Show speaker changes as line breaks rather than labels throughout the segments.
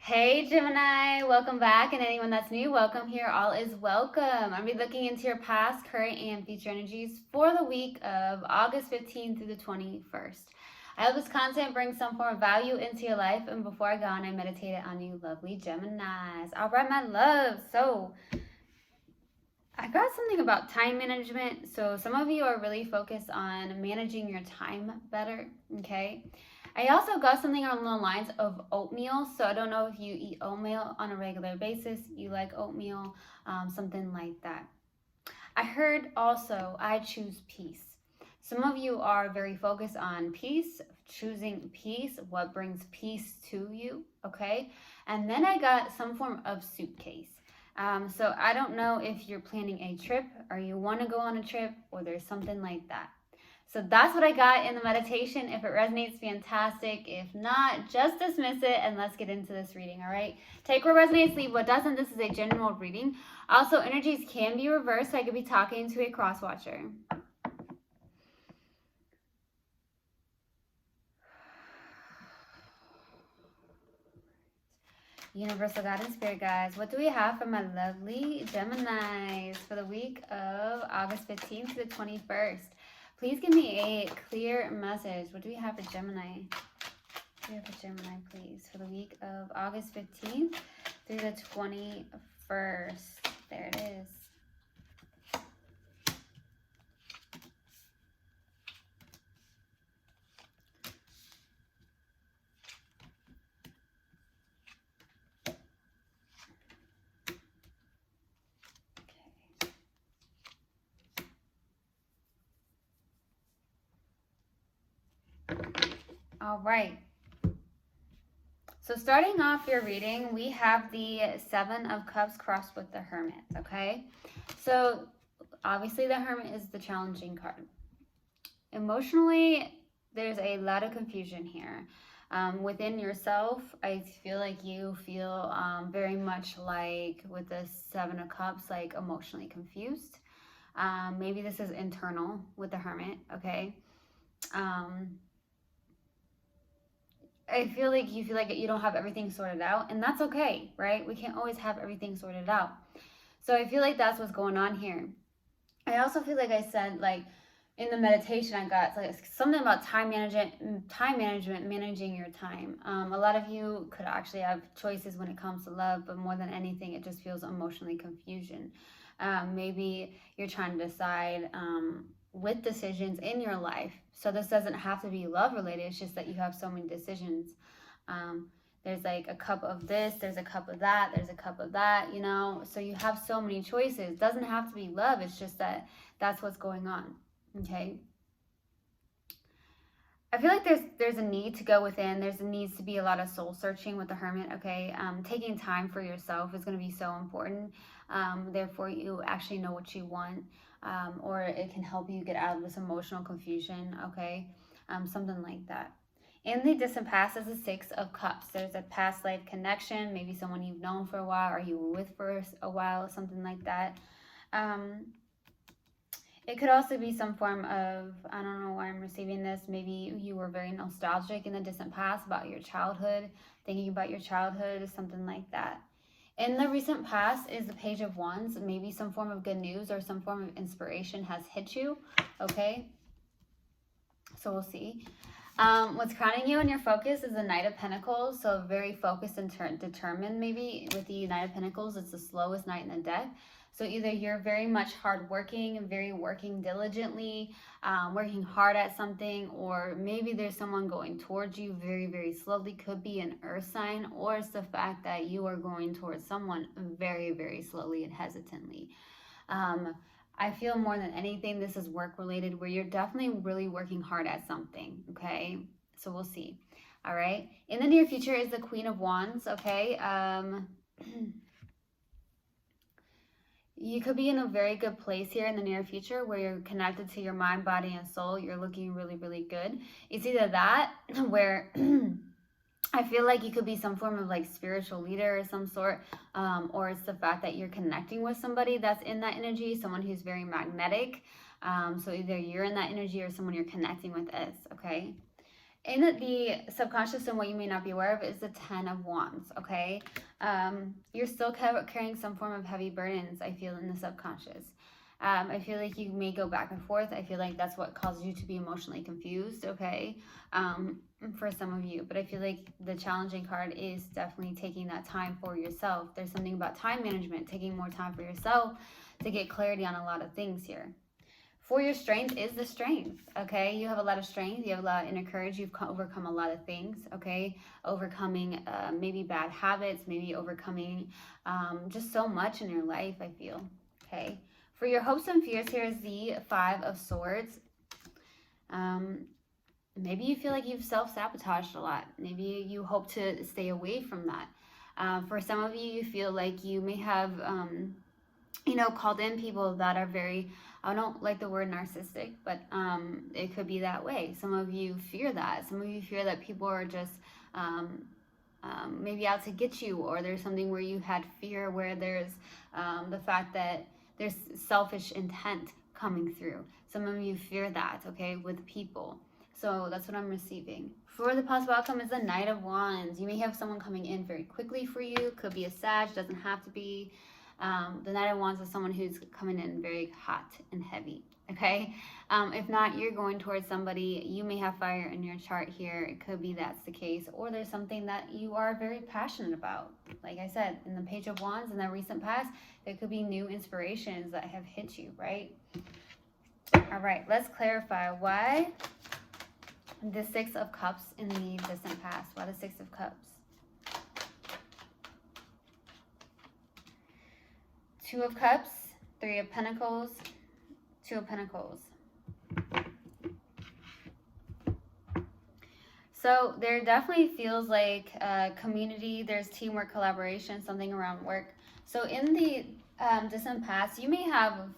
Hey Gemini, welcome back, and anyone that's new, welcome here. All is welcome. I'm going to be looking into your past, current, and future energies for the week of August 15th through the 21st. I hope this content brings some form of value into your life, and before I go on, I meditated on you lovely Geminis. All right, my love. So I got something about time management. So some of you are really focused on managing your time better, okay? I also got something along the lines of oatmeal. So I don't know if you eat oatmeal on a regular basis, you like oatmeal, something like that. I heard also, I choose peace. Some of you are very focused on peace, choosing peace, what brings peace to you, okay? And then I got some form of suitcase. So I don't know if you're planning a trip or you want to go on a trip or there's something like that. So that's what I got in the meditation. If it resonates, fantastic. If not, just dismiss it and let's get into this reading, all right? Take what resonates, leave what doesn't. This is a general reading. Also, energies can be reversed. So I could be talking to a cross watcher. Universal God and Spirit guides, what do we have for my lovely Geminis for the week of August 15th to the 21st? Please give me a clear message. What do we have for Gemini? What do we have for Gemini, please, for the week of August 15th through the 21st? There it is. All right. So starting off your reading, we have the Seven of Cups crossed with the Hermit, okay? So obviously the Hermit is the challenging card. Emotionally, there's a lot of confusion here. Within yourself, I feel like you feel very much like with the Seven of Cups, like emotionally confused. Maybe this is internal with the Hermit, okay? I feel like you don't have everything sorted out, and that's okay, right? We can't always have everything sorted out. So I feel like that's what's going on here. I also feel like I said, like in the meditation, I got like something about time management, managing your time. A lot of you could actually have choices when it comes to love, but more than anything, it just feels emotionally confusion. Maybe you're trying to decide with decisions in your life. So this doesn't have to be love related. It's just that you have so many decisions. There's like a cup of this, there's a cup of that, there's a cup of that, you know. So you have so many choices. It doesn't have to be love. It's just that that's what's going on. Okay. I feel like there's a need to go within. There's a needs to be a lot of soul searching with the Hermit. Okay, taking time for yourself is going to be so important. Therefore, you actually know what you want, or it can help you get out of this emotional confusion. Okay, something like that. In the distant past is the Six of Cups. There's a past life connection, maybe someone you've known for a while or you were with for a while, something like that. It could also be some form of, I don't know why I'm receiving this, maybe you were very nostalgic in the distant past about your childhood, thinking about your childhood, something like that. In the recent past is the Page of Wands. Maybe some form of good news or some form of inspiration has hit you, okay? So we'll see. What's crowning you in your focus is the Knight of Pentacles. So very focused and determined maybe. With the Knight of Pentacles, it's the slowest knight in the deck. So either you're very much hardworking, very working diligently, working hard at something, or maybe there's someone going towards you very, very slowly. Could be an earth sign, or it's the fact that you are going towards someone very, very slowly and hesitantly. I feel more than anything, this is work related where you're definitely really working hard at something, okay? So we'll see. All right. In the near future is the Queen of Wands, okay? You could be in a very good place here in the near future where you're connected to your mind, body, and soul. You're looking really, really good. It's either that where I feel like you could be some form of like spiritual leader or some sort, or it's the fact that you're connecting with somebody that's in that energy, someone who's very magnetic. So either you're in that energy or someone you're connecting with is, okay? in the subconscious, and what you may not be aware of is the 10 of Wands, okay? You're still carrying some form of heavy burdens, I feel, in the subconscious. I feel like you may go back and forth. I feel like that's what causes you to be emotionally confused, okay? For some of you. But I feel like the challenging card is definitely taking that time for yourself. There's something about time management, taking more time for yourself to get clarity on a lot of things here. For your strength is the strength, okay? You have a lot of strength. You have a lot of inner courage. You've overcome a lot of things, okay? Overcoming maybe bad habits, maybe overcoming just so much in your life, I feel, okay? For your hopes and fears, here is the 5 of Swords. Maybe you feel like you've self-sabotaged a lot. Maybe you hope to stay away from that. For some of you, you feel like you may have, called in people that are very, I don't like the word narcissistic, but it could be that way. Some of you fear that. Some of you fear that people are just maybe out to get you, or there's something where you had fear, where there's the fact that there's selfish intent coming through. Some of you fear that, okay, with people. So that's what I'm receiving. For the possible outcome is the Knight of Wands. You may have someone coming in very quickly for you. Could be a Sag, doesn't have to be. The Knight of Wands is someone who's coming in very hot and heavy, okay? If not, you're going towards somebody. You may have fire in your chart here. It could be that's the case. Or there's something that you are very passionate about. Like I said, in the Page of Wands, in the recent past, there could be new inspirations that have hit you, right? All right, let's clarify why the 6 of Cups in the distant past. Why the 6 of Cups? 2 of Cups, 3 of Pentacles, 2 of Pentacles. So there definitely feels like community, there's teamwork, collaboration, something around work. So in the distant past, you may have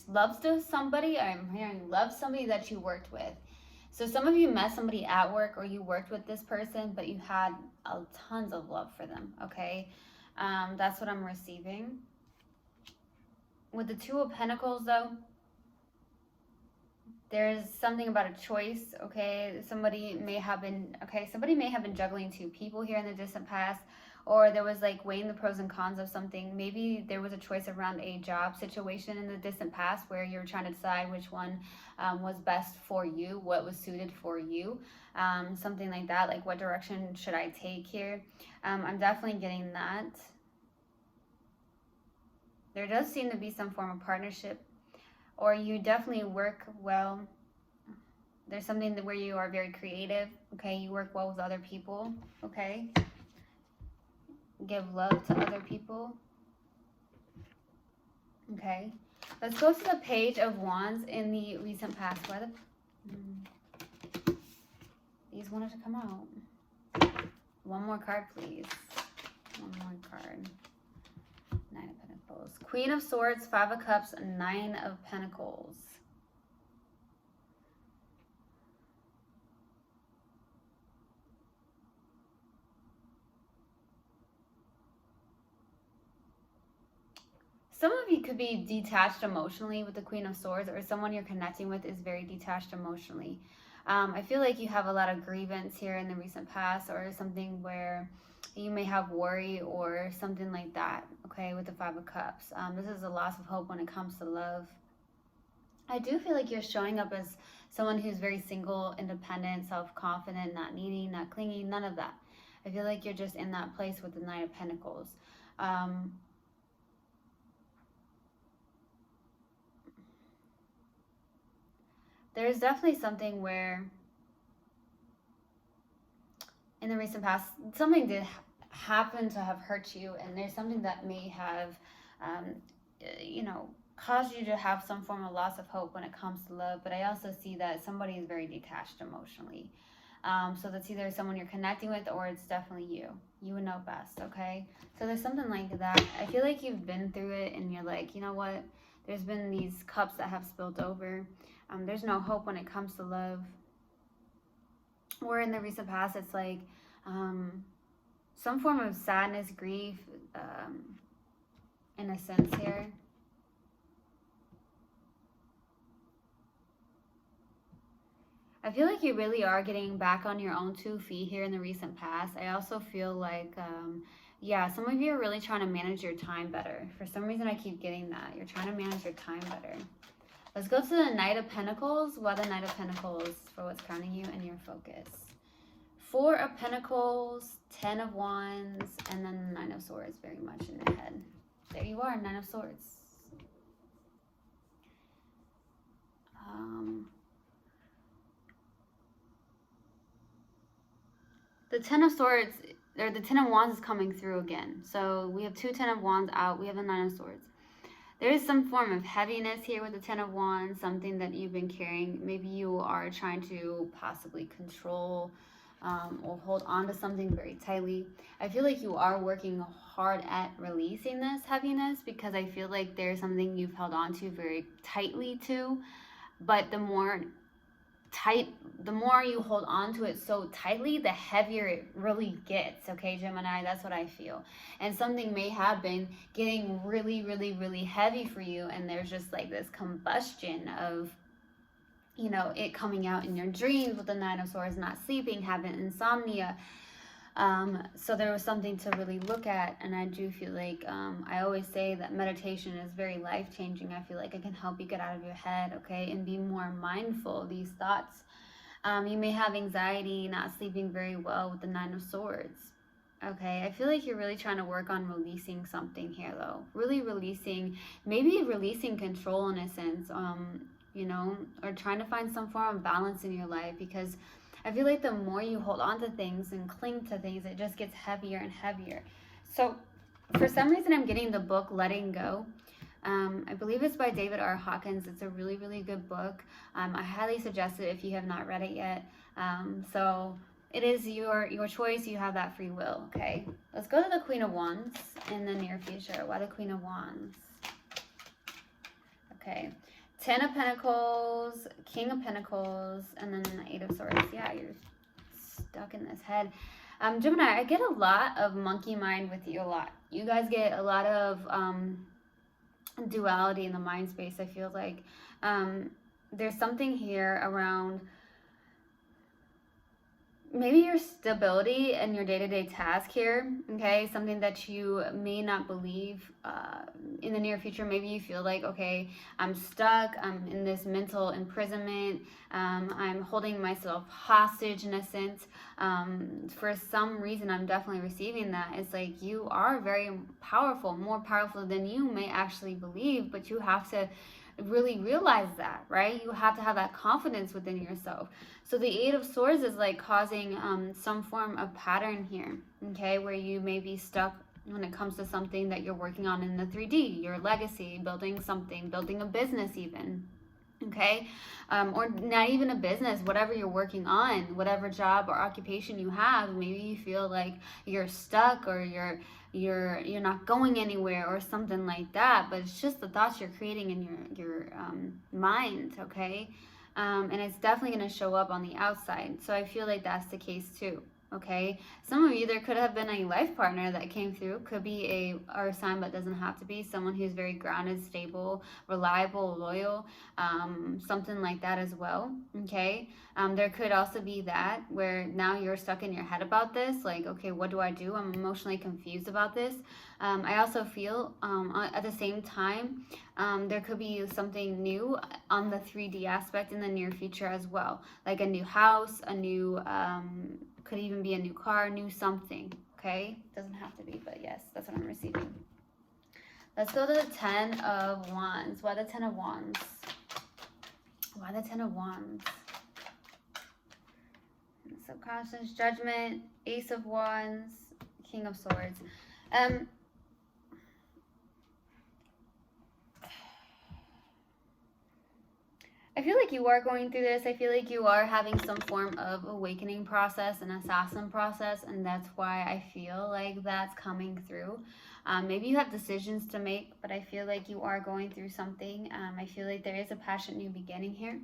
loved somebody. I'm hearing love somebody that you worked with. So some of you met somebody at work, or you worked with this person, but you had tons of love for them, okay? That's what I'm receiving. With the 2 of Pentacles, though, there's something about a choice, okay? Somebody may have been juggling 2 people here in the distant past, or there was like weighing the pros and cons of something. Maybe there was a choice around a job situation in the distant past where you were trying to decide which one was best for you, what was suited for you, something like that, like what direction should I take here. I'm definitely getting that. There does seem to be some form of partnership, or you definitely work well. There's something where you are very creative, okay? You work well with other people, okay? Give love to other people, okay? Let's go to the Page of Wands in the recent past. Why these wanted to come out. One more card, please. One more card. 9 of Pentacles. Queen of Swords, 5 of Cups, 9 of Pentacles. Some of you could be detached emotionally with the Queen of Swords, or someone you're connecting with is very detached emotionally. I feel like you have a lot of grievance here in the recent past, or something where you may have worry or something like that, okay, with the 5 of Cups. This is a loss of hope when it comes to love. I do feel like you're showing up as someone who's very single, independent, self-confident, not needy, not clingy, none of that. I feel like you're just in that place with the 9 of Pentacles. There's definitely something where in the recent past, something did happen to have hurt you, and there's something that may have, caused you to have some form of loss of hope when it comes to love. But I also see that somebody is very detached emotionally. So that's either someone you're connecting with, or it's definitely you. You would know best, okay? So there's something like that. I feel like you've been through it, and you're like, you know what? There's been these cups that have spilled over. There's no hope when it comes to love. Or in the recent past, it's like some form of sadness, grief, in a sense here. I feel like you really are getting back on your own 2 feet here in the recent past. I also feel like, yeah, some of you are really trying to manage your time better. For some reason, I keep getting that. You're trying to manage your time better. Let's go to the Knight of Pentacles. Why the Knight of Pentacles for what's crowning you and your focus. 4 of Pentacles, 10 of Wands, and then the 9 of Swords very much in your head. There you are, 9 of Swords. The 10 of Swords, or the 10 of Wands is coming through again. So we have 2 10 of Wands out. We have a 9 of Swords. There is some form of heaviness here with the 10 of Wands, something that you've been carrying. Maybe you are trying to possibly control or hold on to something very tightly. I feel like you are working hard at releasing this heaviness, because I feel like there's something you've held on to very tightly too. But the more you hold on to it so tightly, the heavier it really gets. Okay, Gemini, that's what I feel. And something may have been getting really, really, really heavy for you, and there's just like this combustion of, you know, it coming out in your dreams with the 9 of Swords, not sleeping, having insomnia. So there was something to really look at, and I do feel like, I always say that meditation is very life-changing. I feel like it can help you get out of your head, okay, and be more mindful of these thoughts. You may have anxiety, not sleeping very well with the 9 of Swords, okay. I feel like you're really trying to work on releasing something here, though. Really releasing, maybe releasing control in a sense, you know, or trying to find some form of balance in your life, because I feel like the more you hold on to things and cling to things, it just gets heavier and heavier. So for some reason, I'm getting the book Letting Go. I believe it's by David R. Hawkins. It's a really, really good book. I highly suggest it if you have not read it yet. So it is your choice. You have that free will, okay? Let's go to the Queen of Wands in the near future. Why the Queen of Wands? Okay. 10 of Pentacles, King of Pentacles, and then the 8 of Swords. Yeah, you're stuck in this head. Gemini, I get a lot of monkey mind with you a lot. You guys get a lot of duality in the mind space, I feel like. There's something here around maybe your stability and your day-to-day task here, okay? Something that you may not believe in the near future. Maybe you feel like, okay, I'm stuck, I'm in this mental imprisonment, I'm holding myself hostage in a sense. For some reason, I'm definitely receiving that. It's like you are very powerful, more powerful than you may actually believe, but you have to really realize that, right? You have to have that confidence within yourself. So the 8 of Swords is like causing some form of pattern here, okay, where you may be stuck when it comes to something that you're working on in the 3D, your legacy, building something, building a business even, okay, or not even a business, whatever you're working on, whatever job or occupation you have. Maybe you feel like you're stuck, or you're not going anywhere, or something like that, but it's just the thoughts you're creating in your mind, okay? And it's definitely going to show up on the outside. So I feel like that's the case too, okay? Some of you, there could have been a life partner that came through. Could be a earth sign, but doesn't have to be. Someone who's very grounded, stable, reliable, loyal, something like that as well, okay? There could also be that where now you're stuck in your head about this, like, okay, what do I do? I'm emotionally confused about this. I also feel at the same time, there could be something new on the 3D aspect in the near future as well, like a new house, a new, could even be a new car, new something, okay? Doesn't have to be, but yes, that's what I'm receiving. Let's go to the 10 of Wands. Why the 10 of Wands? Why the 10 of Wands? Subconscious, Judgment, Ace of Wands, King of Swords. I feel like you are going through this. I feel like you are having some form of awakening process, an assassin process, and that's why I feel like that's coming through. Maybe you have decisions to make, but I feel like you are going through something. I feel like there is a passionate new beginning here.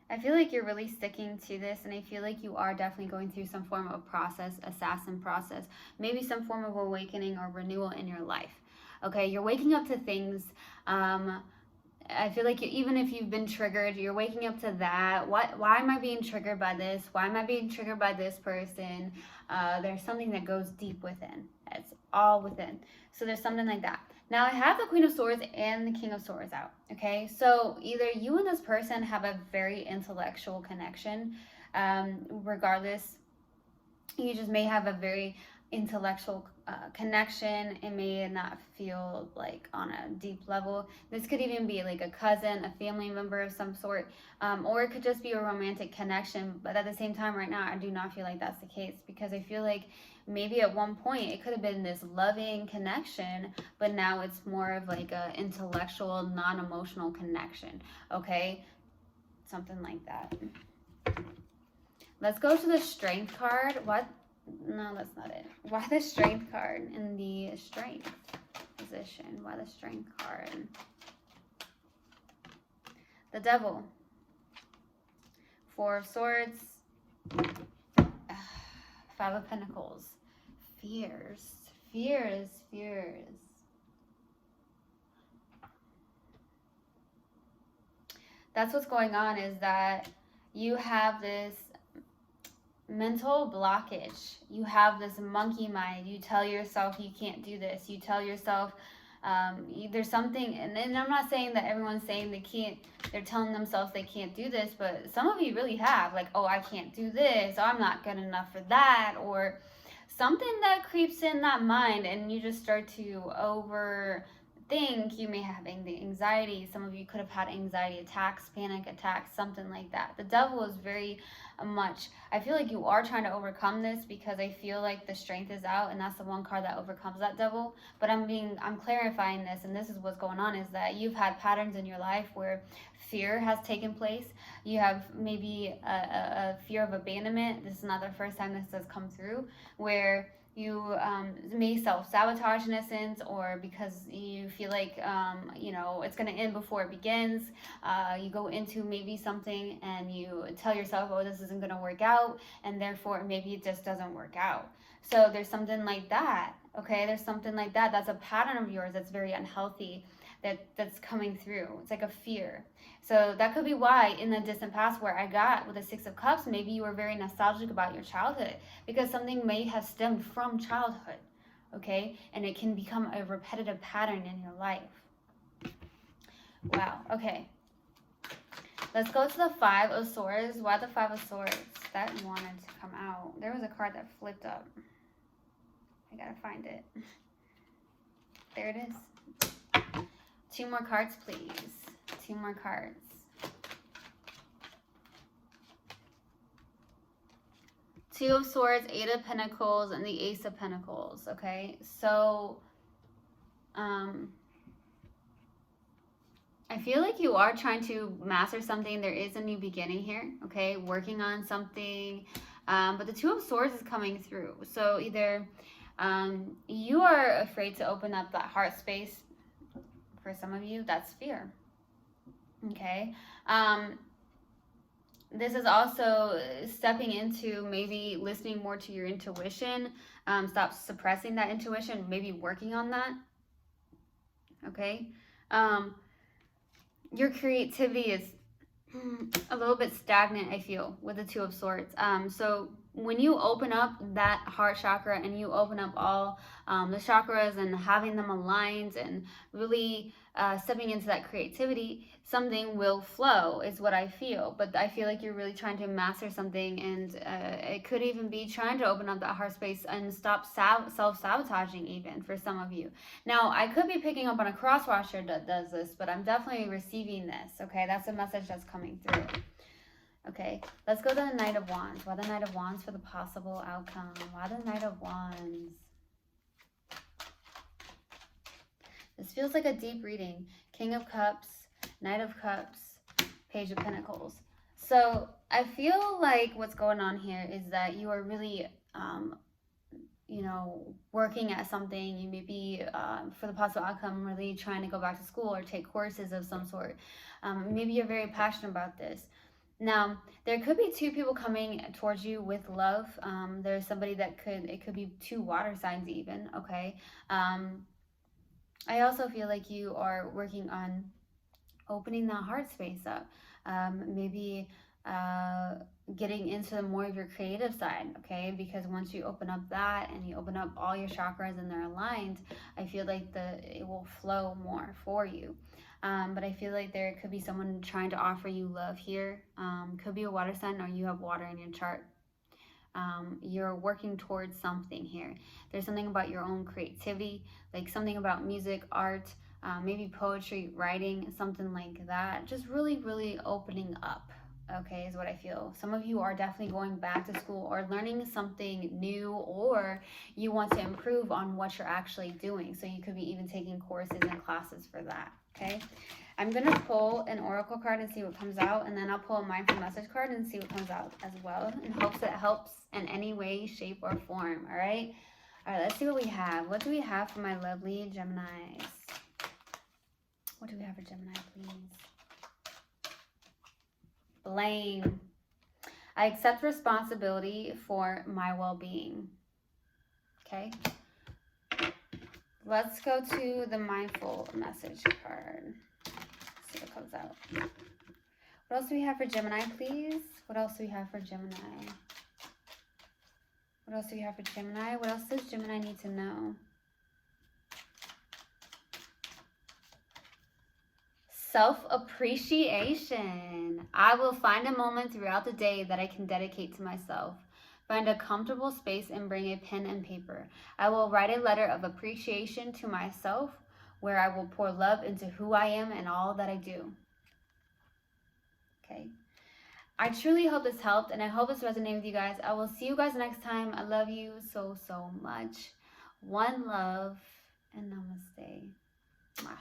I feel like you're really sticking to this, and I feel like you are definitely going through some form of process, assassin process, maybe some form of awakening or renewal in your life. Okay, you're waking up to things I feel like even if you've been triggered, you're waking up to that. Why am I being triggered by this? Why am I being triggered by this person? There's something that goes deep within. It's all within. So there's something like that. Now I have the Queen of Swords and the King of Swords out. Okay, so either you and this person have a very intellectual connection. Regardless, you just may have a very intellectual connection. It may not feel like on a deep level. This could even be like a cousin, a family member of some sort, or it could just be a romantic connection. But at the same time, right now, I do not feel like that's the case, because I feel like maybe at one point it could have been this loving connection, but now it's more of like a intellectual, non-emotional connection. Okay, something like that. Let's go to the Strength card. What? No, that's not it. Why the Strength card in the Strength position? Why the Strength card? The Devil. Four of Swords. Five of Pentacles. Fears. Fears. Fears. That's what's going on, is that you have this mental blockage. You have this monkey mind. You tell yourself you can't do this. You tell yourself there's something, and I'm not saying that everyone's saying they're telling themselves they can't do this, but some of you really have, like, oh, I can't do this, or I'm not good enough for that, or something that creeps in that mind, and you just start to overthink. You may have anxiety. Some of you could have had anxiety attacks, panic attacks, something like that. The Devil is very much, I feel like you are trying to overcome this, because I feel like the Strength is out, and that's the one card that overcomes that Devil. But I'm clarifying this, and this is what's going on, is that you've had patterns in your life where fear has taken place. You have maybe a fear of abandonment. This is not the first time this has come through, where you may self-sabotage in a sense, or because you feel like it's going to end before it begins. You go into maybe something and you tell yourself, oh, this isn't going to work out, and therefore maybe it just doesn't work out. So there's something like that. Okay, there's something like that. That's a pattern of yours that's very unhealthy, that's coming through. It's like a fear. So that could be why in the distant past, where I got with the Six of Cups, maybe you were very nostalgic about your childhood, because something may have stemmed from childhood. Okay, and it can become a repetitive pattern in your life. Wow. Okay, let's go to the Five of Swords. Why the Five of Swords? That wanted to come out. There was a card that flipped up. I gotta find it. There it is. Two more cards, please. Two more cards. Two of Swords, Eight of Pentacles, and the Ace of Pentacles. Okay, so I feel like you are trying to master something. There is a new beginning here. Okay, working on something, but the Two of Swords is coming through. So either you are afraid to open up that heart space. For some of you, that's fear. Okay, this is also stepping into maybe listening more to your intuition. Stop suppressing that intuition, maybe working on that. Okay, your creativity is a little bit stagnant, I feel, with the Two of Swords. So when you open up that heart chakra, and you open up all the chakras and having them aligned, and really stepping into that creativity, something will flow, is what I feel. But I feel like you're really trying to master something, and it could even be trying to open up that heart space and stop self-sabotaging, even for some of you. Now, I could be picking up on a cross watcher that does this, but I'm definitely receiving this. Okay, that's a message that's coming through. Okay, let's go to the Knight of Wands. Why the Knight of Wands for the possible outcome? Why the Knight of Wands? This feels like a deep reading. King of Cups, Knight of Cups, Page of Pentacles. So I feel like what's going on here is that you are really, working at something. You may be, for the possible outcome, really trying to go back to school or take courses of some sort. Maybe you're very passionate about this. Now, there could be two people coming towards you with love. There's somebody that it could be two water signs even, okay? I also feel like you are working on opening that heart space up. Maybe getting into more of your creative side, okay? Because once you open up that and you open up all your chakras and they're aligned, I feel like it will flow more for you. But I feel like there could be someone trying to offer you love here. Could be a water sign, or you have water in your chart. You're working towards something here. There's something about your own creativity, like something about music, art, maybe poetry, writing, something like that. Just really, really opening up, okay, is what I feel. Some of you are definitely going back to school or learning something new, or you want to improve on what you're actually doing. So you could be even taking courses and classes for that, okay? I'm going to pull an oracle card and see what comes out, and then I'll pull a mindful message card and see what comes out as well, in hopes that it helps in any way, shape, or form, all right? All right, let's see what we have. What do we have for my lovely Geminis? What do we have for Gemini, please? Blame. I accept responsibility for my well-being. Okay. Let's go to the mindful message card. See what comes out. What else do we have for Gemini, please? What else do we have for Gemini? What else do we have for Gemini? What else does Gemini need to know? Self-appreciation. I will find a moment throughout the day that I can dedicate to myself. Find a comfortable space and bring a pen and paper. I will write a letter of appreciation to myself, where I will pour love into who I am and all that I do. Okay. I truly hope this helped, and I hope this resonated with you guys. I will see you guys next time. I love you so, so much. One love, and namaste. Mwah.